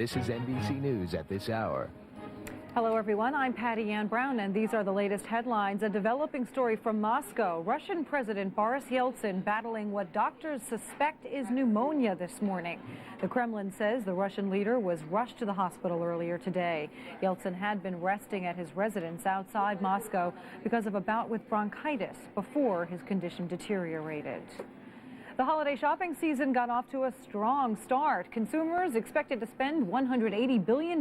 This is NBC News at this hour. Hello, everyone. I'm Patti Ann Browne, and these are the latest headlines. A developing story from Moscow. Russian President Boris Yeltsin battling what doctors suspect is pneumonia this morning. The Kremlin says the Russian leader was rushed to the hospital earlier today. Yeltsin had been resting at his residence outside Moscow because of a bout with bronchitis before his condition deteriorated. The holiday shopping season got off to a strong start. Consumers expected to spend $180 billion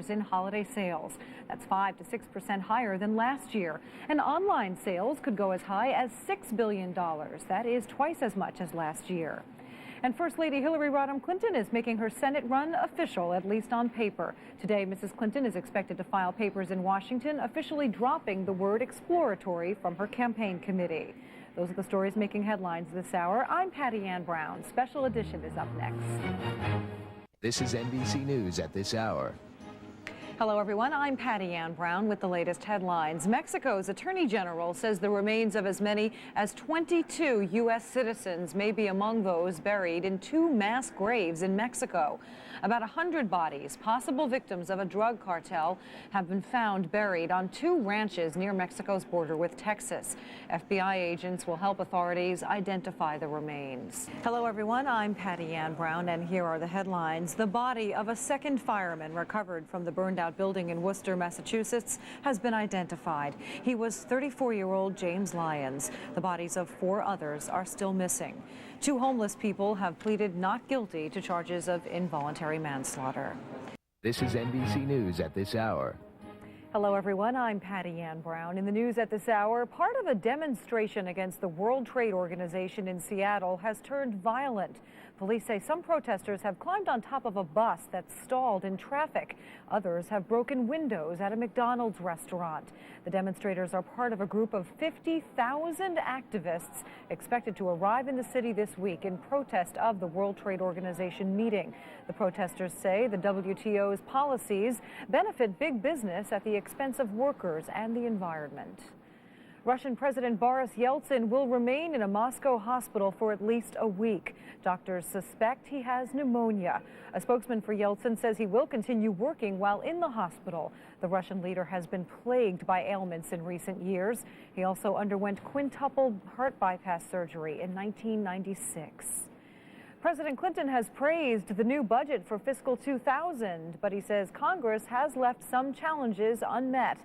in holiday sales. That's 5 to 6% higher than last year. And online sales could go as high as $6 billion. That is twice as much as last year. And First Lady Hillary Rodham Clinton is making her Senate run official, at least on paper. Today, Mrs. Clinton is expected to file papers in Washington, officially dropping the word exploratory from her campaign committee. Those are the stories making headlines this hour. I'm Patti Ann Browne. Special Edition is up next. This is NBC News at this hour. Hello, everyone. I'm Patti Ann Browne with the latest headlines. Mexico's Attorney General says the remains of as many as 22 U.S. citizens may be among those buried in 2 mass graves in Mexico. About 100 bodies, possible victims of a drug cartel, have been found buried on 2 ranches near Mexico's border with Texas. FBI agents will help authorities identify the remains. Hello, everyone. I'm Patti Ann Browne, and here are the headlines. The body of a second fireman recovered from the burned-out building in Worcester, Massachusetts, has been identified. He was 34-year-old James Lyons. The bodies of 4 others are still missing. 2 homeless people have pleaded not guilty to charges of involuntary manslaughter. This is NBC News at this hour. Hello, everyone. I'm Patti Ann Browne. In the news at this hour, part of a demonstration against the World Trade Organization in Seattle has turned violent. Police say some protesters have climbed on top of a bus that's stalled in traffic. Others have broken windows at a McDonald's restaurant. The demonstrators are part of a group of 50,000 activists expected to arrive in the city this week in protest of the World Trade Organization meeting. The protesters say the WTO's policies benefit big business at the expense of workers and the environment. Russian President Boris Yeltsin will remain in a Moscow hospital for at least a week. Doctors suspect he has pneumonia. A spokesman for Yeltsin says he will continue working while in the hospital. The Russian leader has been plagued by ailments in recent years. He also underwent quintuple heart bypass surgery in 1996. President Clinton has praised the new budget for fiscal 2000, but he says Congress has left some challenges unmet.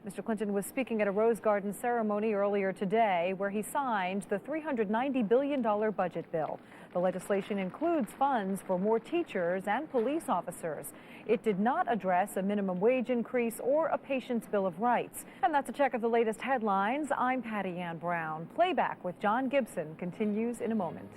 Mr. Clinton was speaking at a Rose Garden ceremony earlier today where he signed the $390 billion budget bill. The legislation includes funds for more teachers and police officers. It did not address a minimum wage increase or a patient's Bill of Rights. And that's a check of the latest headlines. I'm Patti Ann Browne. Playback with John Gibson continues in a moment.